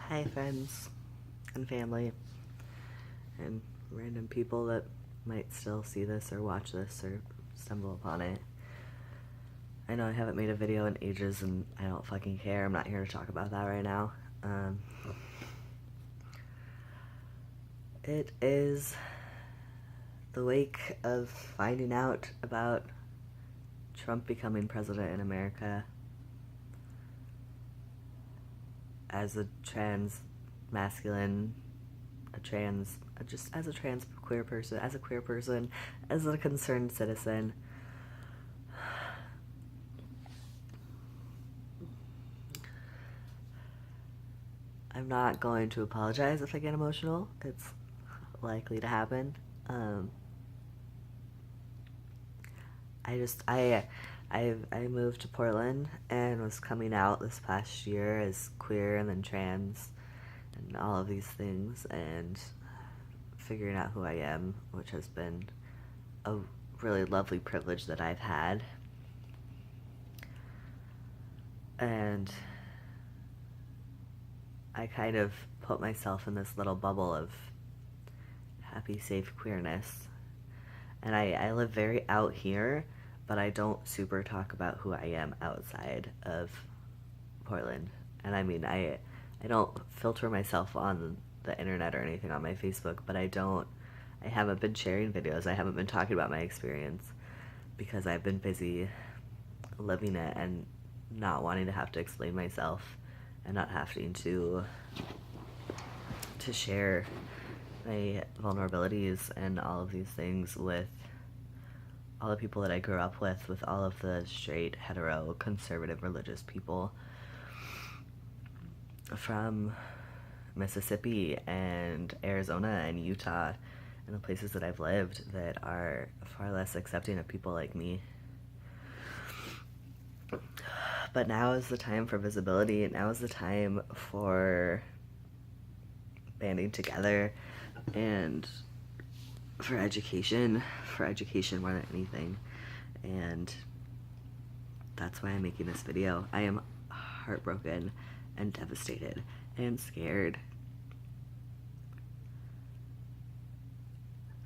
Hi, friends and family and random people that might still see this or watch this or stumble upon it. I know I haven't made a video in ages and I don't fucking care. I'm not here to talk about that right now. It is the wake of finding out about Trump becoming president in America as a trans masculine, just as a trans queer person, as a queer person, as a concerned citizen. I'm not going to apologize if I get emotional. It's likely to happen. I moved to Portland and was coming out this past year as queer and then trans and all of these things and figuring out who I am, which has been a really lovely privilege that I've had. And I kind of put myself in this little bubble of happy, safe queerness. And I live very out here, but I don't super talk about who I am outside of Portland. And I mean, I don't filter myself on the internet or anything on my Facebook, but I haven't been sharing videos. I haven't been talking about my experience because I've been busy living it and not wanting to have to explain myself and not having to share my vulnerabilities and all of these things with all the people that I grew up with all of the straight, hetero, conservative, religious people from Mississippi and Arizona and Utah and the places that I've lived that are far less accepting of people like me. But now is the time for visibility. Now is the time for banding together and for education more than anything. And that's why I'm making this video. I am heartbroken and devastated and scared.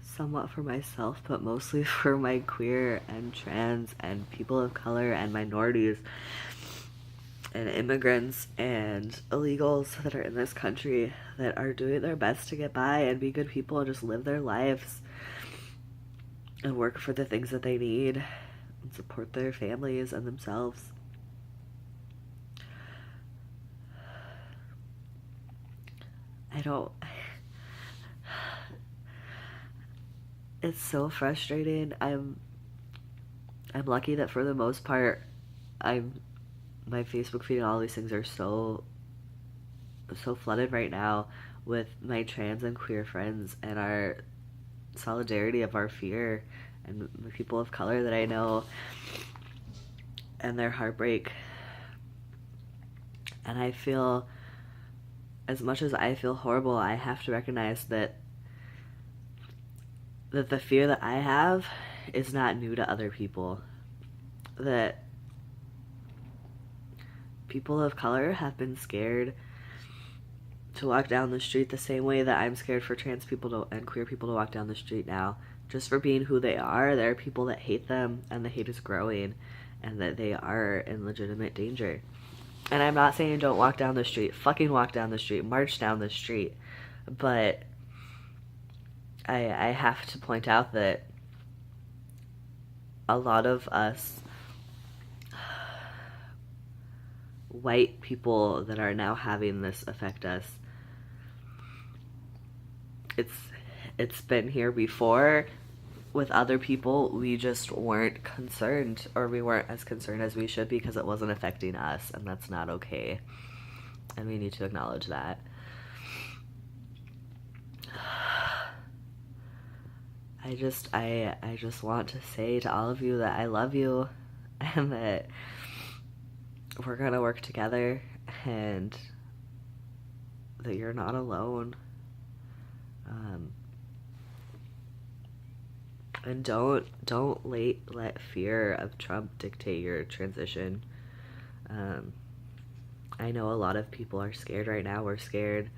Somewhat for myself, but mostly for my queer and trans and people of color and minorities and immigrants and illegals that are in this country that are doing their best to get by and be good people and just live their lives and work for the things that they need and support their families and themselves. It's so frustrating. I'm lucky that for the most part my Facebook feed and all these things are so flooded right now with my trans and queer friends and our solidarity of our fear and the people of color that I know and their heartbreak. And I feel, as much as I feel horrible, I have to recognize that the fear that I have is not new to other people. That people of color have been scared to walk down the street the same way that I'm scared for trans people and queer people to walk down the street now. Just for being who they are, there are people that hate them and the hate is growing and that they are in legitimate danger. And I'm not saying don't walk down the street. Fucking walk down the street. March down the street. But I have to point out that a lot of us white people that are now having this affect us, it's been here before with other people. We just weren't concerned, or we weren't as concerned as we should because it wasn't affecting us, and that's not okay. And we need to acknowledge that. I just want to say to all of you that I love you and that we're gonna work together and that you're not alone. And don't let fear of Trump dictate your transition. I know a lot of people are scared right now. We're scared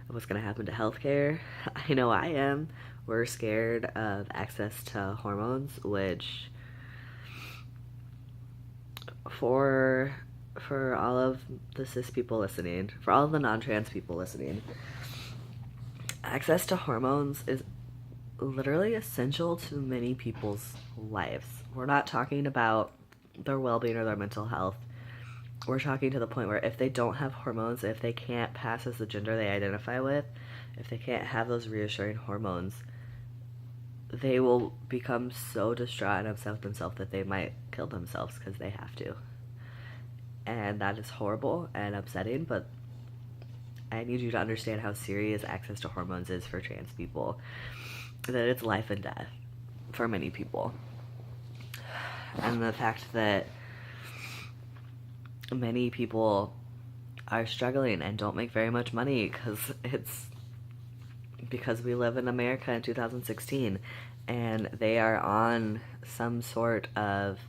of what's going to happen to healthcare. I know I am. We're scared of access to hormones, which for all of the cis people listening, for all of the non-trans people listening, access to hormones is literally essential to many people's lives. We're not talking about their well-being or their mental health. We're talking to the point where if they don't have hormones, if they can't pass as the gender they identify with, if they can't have those reassuring hormones, they will become so distraught and upset with themselves that they might kill themselves because they have to. And that is horrible and upsetting, but I need you to understand how serious access to hormones is for trans people. That it's life and death for many people. And the fact that many people are struggling and don't make very much money because we live in America in 2016 and they are on some sort of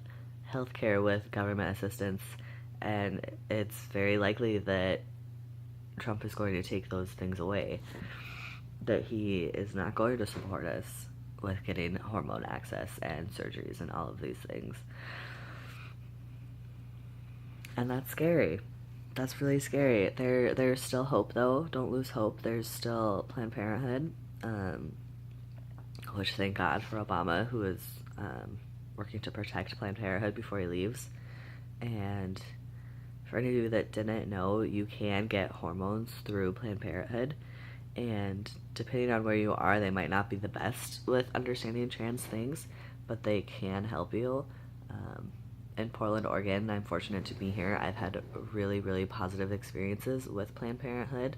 healthcare with government assistance, and it's very likely that Trump is going to take those things away, that he is not going to support us with getting hormone access and surgeries and all of these things. And that's scary. That's really scary. There's still hope, though. Don't lose hope. There's still Planned Parenthood, which thank God for Obama, who is working to protect Planned Parenthood before he leaves. And for any of you that didn't know, you can get hormones through Planned Parenthood. And depending on where you are, they might not be the best with understanding trans things, but they can help you. In Portland, Oregon, I'm fortunate to be here. I've had really, really positive experiences with Planned Parenthood.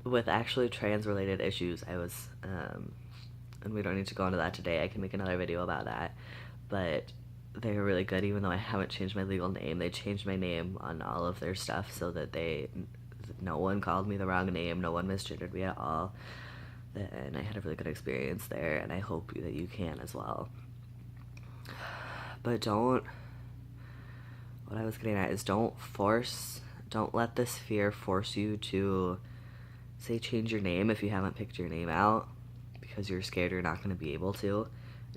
With actually trans-related issues, I was, and we don't need to go into that today. I can make another video about that. But they were really good, even though I haven't changed my legal name. They changed my name on all of their stuff so that no one called me the wrong name, no one misgendered me at all. And I had a really good experience there, and I hope that you can as well. But what I was getting at is don't let this fear force you to, say, change your name if you haven't picked your name out because you're scared you're not going to be able to.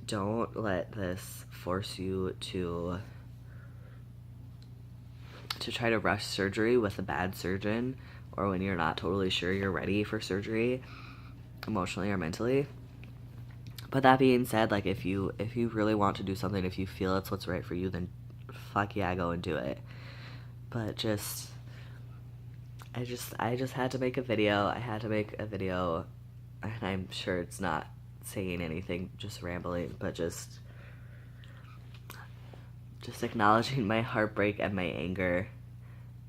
Don't let this force you to try to rush surgery with a bad surgeon, or when you're not totally sure you're ready for surgery emotionally or mentally. But that being said, like, if you really want to do something, if you feel it's what's right for you, then fuck yeah, go and do it. But I just had to make a video. I had to make a video, and I'm sure it's not saying anything, just rambling, but just acknowledging my heartbreak and my anger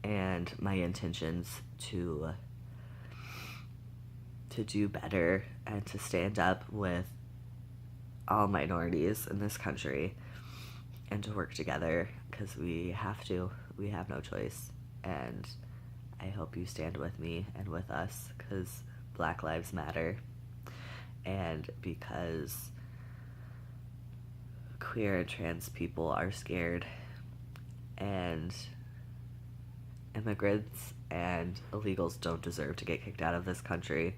and my intentions to do better and to stand up with all minorities in this country and to work together, because we have to. We have no choice. And I hope you stand with me and with us, because Black Lives Matter, and because queer and trans people are scared, and immigrants and illegals don't deserve to get kicked out of this country.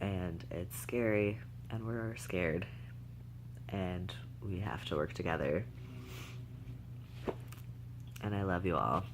And it's scary, and we're scared, and we have to work together. And I love you all.